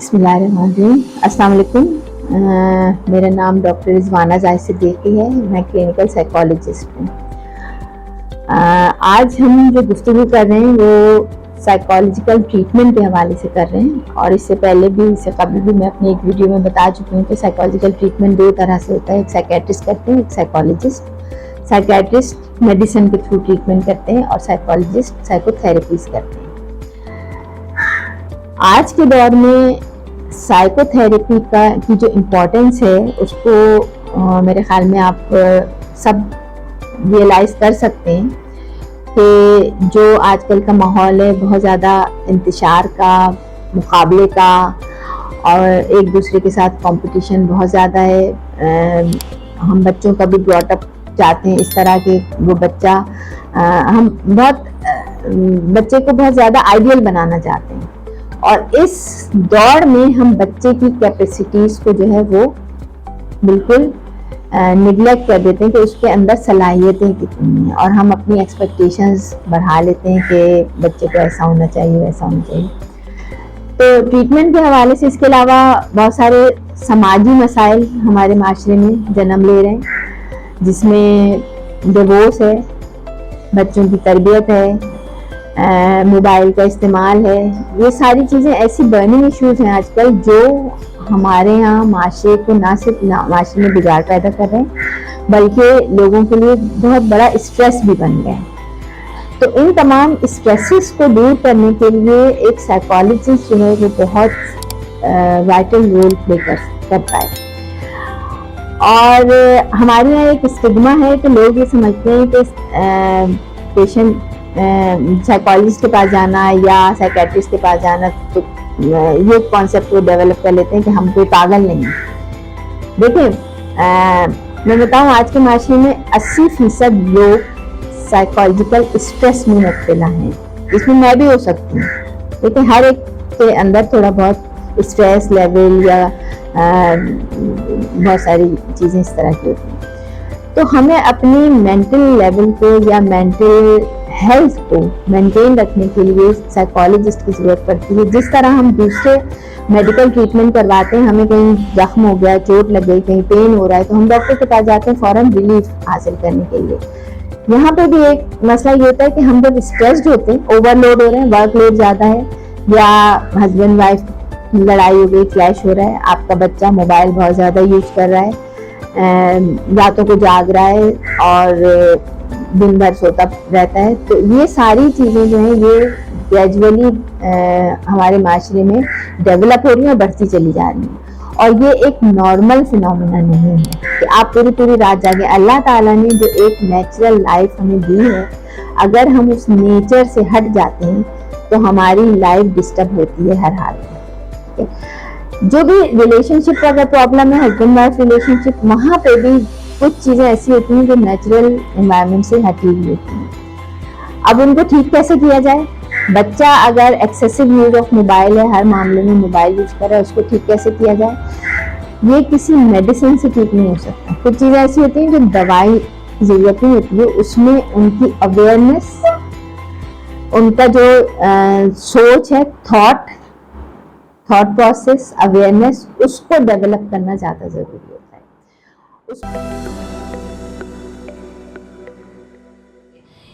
بسم اللہ الرحمن الرحیم. السلام علیکم. میرا نام ڈاکٹر رضوانہ زاہد صدیقی ہے. میں کلینکل سائیکالوجسٹ ہوں. آج ہم جو گفتگو کر رہے ہیں وہ سائیکالوجیکل ٹریٹمنٹ کے حوالے سے کر رہے ہیں, اور اس سے پہلے بھی اس سے قبل بھی میں اپنی ایک ویڈیو میں بتا چکی ہوں کہ سائیکالوجیکل ٹریٹمنٹ دو طرح سے ہوتا ہے. ایک سائیکیٹرسٹ کرتے ہیں, ایک سائیکالوجسٹ. سائیکیٹرسٹ میڈیسن کے تھرو ٹریٹمنٹ کرتے ہیں اور سائیکالوجسٹ سائیکو تھیراپیز کرتے ہیں. آج کے دور میں سائیکو تھیراپی کی جو امپورٹنس ہے اس کو میرے خیال میں آپ سب ریئلائز کر سکتے ہیں کہ جو آج کل کا ماحول ہے بہت زیادہ انتشار کا, مقابلے کا, اور ایک دوسرے کے ساتھ کمپٹیشن بہت زیادہ ہے. ہم بچوں کا بھی براٹ اپ چاہتے ہیں اس طرح کہ وہ بچہ ہم بچے کو بہت زیادہ آئیڈیل بنانا چاہتے ہیں, اور اس دوڑ میں ہم بچے کی کیپیسٹیز کو جو ہے وہ بالکل نگلیکٹ کر دیتے ہیں کہ اس کے اندر صلاحیتیں کتنی ہیں, اور ہم اپنی ایکسپیکٹیشنز بڑھا لیتے ہیں کہ بچے کو ایسا ہونا چاہیے ویسا ہونا چاہیے. تو ٹریٹمنٹ کے حوالے سے اس کے علاوہ بہت سارے سماجی مسائل ہمارے معاشرے میں جنم لے رہے ہیں, جس میں ڈیورس ہے, بچوں کی تربیت ہے, موبائل کا استعمال ہے. یہ ساری چیزیں ایسی برننگ ایشوز ہیں آج کل جو ہمارے یہاں معاشرے کو نہ صرف معاشرے میں بگاڑ پیدا کر رہے ہیں بلکہ لوگوں کے لیے بہت بڑا اسٹریس بھی بن گئے ہیں. تو ان تمام اسٹریسز کو دور کرنے کے لیے ایک سائیکالوجسٹ جو ہے وہ بہت وائٹل رول پلے کرتا ہے. اور ہمارے یہاں ایک اسٹگما ہے کہ لوگ یہ سمجھتے ہیں کہ پیشنٹ سائیکالوجسٹ کے پاس جانا یا سائیکیٹرسٹ کے پاس جانا, تو یہ کانسیپٹ کو ڈیولپ کر لیتے ہیں کہ ہم کوئی پاگل نہیں ہیں. دیکھیں میں بتاؤں, آج کے معاشرے میں 80% لوگ سائیکالوجیکل اسٹریس میں مبتلا ہیں. اس میں بھی ہو سکتی ہوں, لیکن ہر ایک کے اندر تھوڑا بہت اسٹریس لیول یا بہت ساری چیزیں اس طرح کی ہوتی ہیں. تو ہمیں اپنی مینٹل لیول کو یا مینٹل ہیلتھ کو مینٹین رکھنے کے لیے سائیکالوجسٹ کی ضرورت پڑتی ہے. جس طرح ہم دوسرے میڈیکل ٹریٹمنٹ کرواتے ہیں, ہمیں کہیں زخم ہو گیا, چوٹ لگ گئی, کہیں پین ہو رہا ہے, تو ہم ڈاکٹر کے پاس جاتے ہیں فوراً ریلیف حاصل کرنے کے لیے. یہاں پہ بھی ایک مسئلہ یہ ہوتا ہے کہ ہم جب اسٹریسڈ ہوتے ہیں, اوور لوڈ ہو رہے ہیں, ورک لوڈ زیادہ ہے, یا ہسبینڈ وائف لڑائی ہو گئی, کلیش ہو رہا ہے, آپ کا بچہ موبائل بہت زیادہ یوز کر رہا ہے, راتوں کو جاگ رہا ہے اور دن بھر سوتا رہتا ہے, تو یہ ساری چیزیں جو ہیں یہ گریجولی ہمارے معاشرے میں ڈیولپ ہو رہی ہیں اور بڑھتی چلی جا رہی ہیں. اور یہ ایک نارمل فینومینا نہیں ہے کہ آپ پوری رات جاگیں. اللہ تعالیٰ نے جو ایک نیچرل لائف ہمیں دی ہے, اگر ہم اس نیچر سے ہٹ جاتے ہیں تو ہماری لائف ڈسٹرب ہوتی ہے ہر حال میں. جو بھی ریلیشن شپ کا اگر پرابلم ہے, ہسبینڈ وائف ریلیشن شپ, وہاں پہ بھی کچھ چیزیں ایسی ہوتی ہیں جو نیچرل انوائرمنٹ سے ہٹی ہوئی ہوتی ہیں. اب ان کو ٹھیک کیسے کیا جائے؟ بچہ اگر ایکسیسو یوز آف موبائل ہے, ہر معاملے میں موبائل یوز کر رہا ہے, اس کو ٹھیک کیسے کیا جائے؟ یہ کسی میڈیسن سے ٹھیک نہیں ہو سکتا. کچھ چیزیں ایسی ہوتی ہیں جو دوائی کی ضرورت نہیں ہوتی ہے, اس میں ان کی اویئرنیس, ان کا جو سوچ ہے, تھاٹ پروسیس, اویئرنیس, اس کو ڈیولپ کرنا زیادہ ضروری ہوتا ہے.